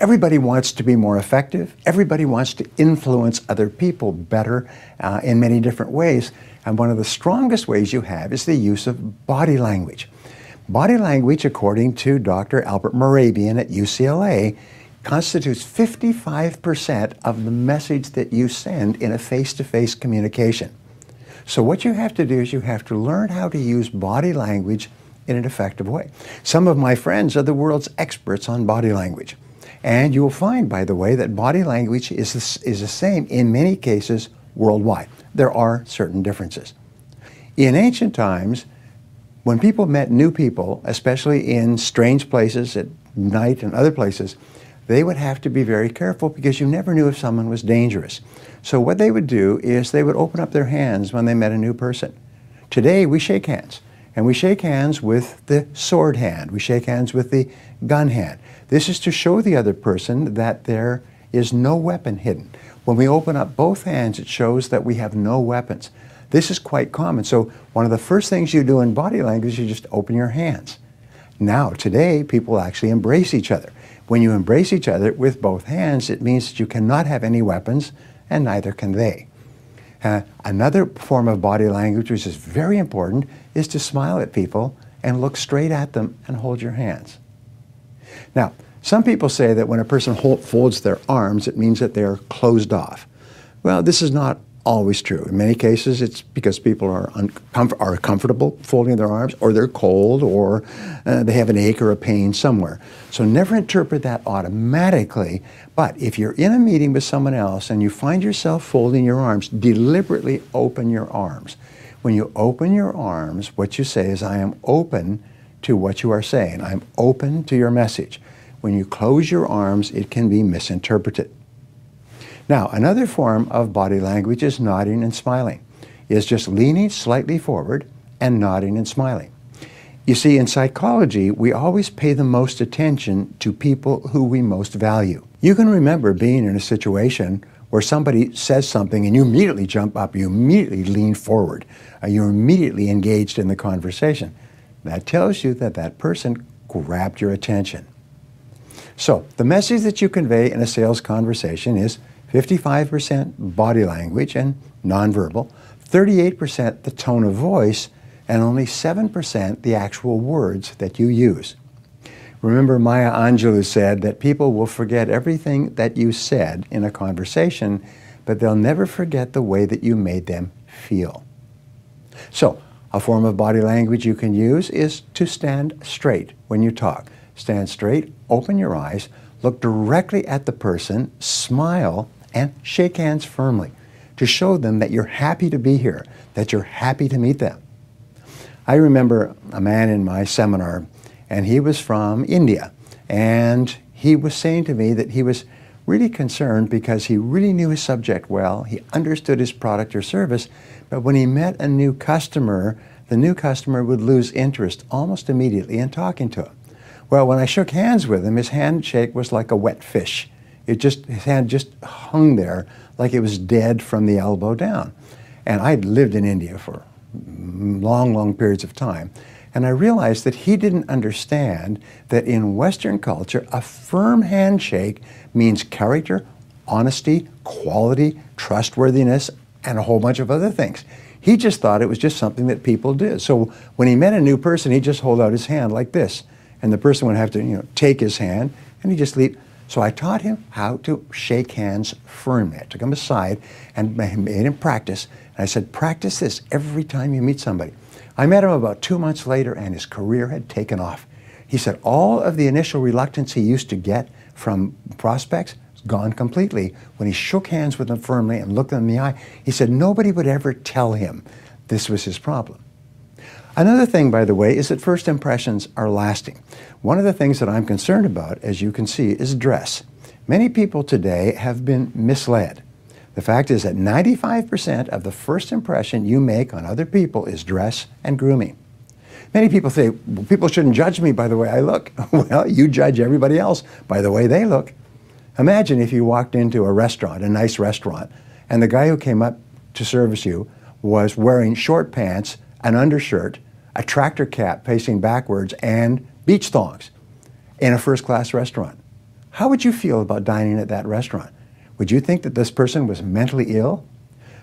Everybody wants to be more effective. Everybody wants to influence other people better in many different ways. And one of the strongest ways you have is the use of body language. Body language, according to Dr. Albert Morabian at UCLA, constitutes 55% of the message that you send in a face-to-face communication. So what you have to do is you have to learn how to use body language in an effective way. Some of my friends are the world's experts on body language. And you will find, by the way, that body language is the same in many cases worldwide. There are certain differences. In ancient times, when people met new people, especially in strange places at night and other places, they would have to be very careful because you never knew if someone was dangerous. So what they would do is they would open up their hands when they met a new person. Today we shake hands, and we shake hands with the sword hand. We shake hands with the gun hand. This is to show the other person that there is no weapon hidden. When we open up both hands, it shows that we have no weapons. This is quite common. So one of the first things you do in body language is you just open your hands. Now, today, people actually embrace each other. When you embrace each other with both hands, it means that you cannot have any weapons, and neither can they. Another form of body language, which is very important, is to smile at people and look straight at them and hold your hands. Now, some people say that when a person folds their arms, it means that they're closed off. Well, this is not always true. In many cases, it's because people are comfortable folding their arms, or they're cold, or they have an ache or a pain somewhere. So never interpret that automatically. But if you're in a meeting with someone else and you find yourself folding your arms, deliberately open your arms. When you open your arms, what you say is, I am open to what you are saying. I'm open to your message. When you close your arms, it can be misinterpreted. Now, another form of body language is nodding and smiling. It's just leaning slightly forward and nodding and smiling. You see, in psychology, we always pay the most attention to people who we most value. You can remember being in a situation where somebody says something and you immediately jump up, you immediately lean forward, you're immediately engaged in the conversation. That tells you that that person grabbed your attention. So, the message that you convey in a sales conversation is 55% body language and nonverbal, 38% the tone of voice, and only 7% the actual words that you use. Remember, Maya Angelou said that people will forget everything that you said in a conversation, but they'll never forget the way that you made them feel. So, a form of body language you can use is to stand straight when you talk. Stand straight, open your eyes, look directly at the person, smile, and shake hands firmly to show them that you're happy to be here, that you're happy to meet them. I remember a man in my seminar, and he was from India, and he was saying to me that he was really concerned because he really knew his subject well, he understood his product or service, but when he met a new customer, the new customer would lose interest almost immediately in talking to him. Well, when I shook hands with him, his handshake was like a wet fish. His hand just hung there like it was dead from the elbow down. And I'd lived in India for long, long periods of time. And I realized that he didn't understand that in Western culture, a firm handshake means character, honesty, quality, trustworthiness, and a whole bunch of other things. He just thought it was just something that people did. So when he met a new person, he'd just hold out his hand like this. And the person would have to, take his hand, and he'd just leave. So I taught him how to shake hands firmly. I took him aside and made him practice. And I said, practice this every time you meet somebody. I met him about 2 months later, and his career had taken off. He said all of the initial reluctance he used to get from prospects was gone completely when he shook hands with them firmly and looked them in the eye. He said nobody would ever tell him this was his problem. Another thing, by the way, is that first impressions are lasting. One of the things that I'm concerned about, as you can see, is dress. Many people today have been misled. The fact is that 95% of the first impression you make on other people is dress and grooming. Many people say, well, people shouldn't judge me by the way I look. Well, you judge everybody else by the way they look. Imagine if you walked into a restaurant, a nice restaurant, and the guy who came up to service you was wearing short pants, an undershirt, a tractor cap facing backwards, and beach thongs in a first-class restaurant. How would you feel about dining at that restaurant? Would you think that this person was mentally ill?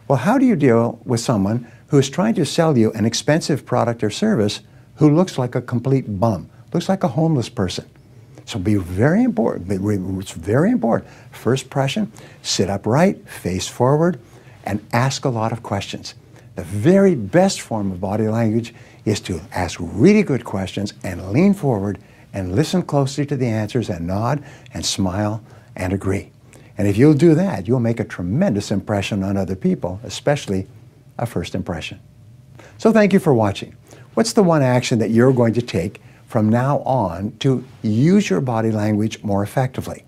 Well, how do you deal with someone who is trying to sell you an expensive product or service who looks like a complete bum, looks like a homeless person? So be very important. It's very important. First impression, sit upright, face forward, and ask a lot of questions. The very best form of body language is to ask really good questions and lean forward and listen closely to the answers and nod and smile and agree. And if you'll do that, you'll make a tremendous impression on other people, especially a first impression. So thank you for watching. What's the one action that you're going to take from now on to use your body language more effectively?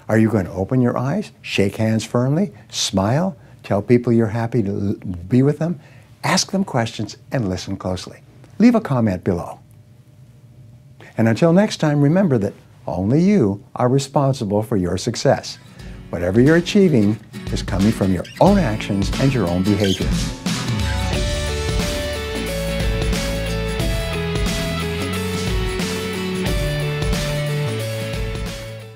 Are you going to open your eyes, shake hands firmly, smile, tell people you're happy to be with them, ask them questions, and listen closely? Leave a comment below. And until next time, remember that only you are responsible for your success. Whatever you're achieving is coming from your own actions and your own behavior.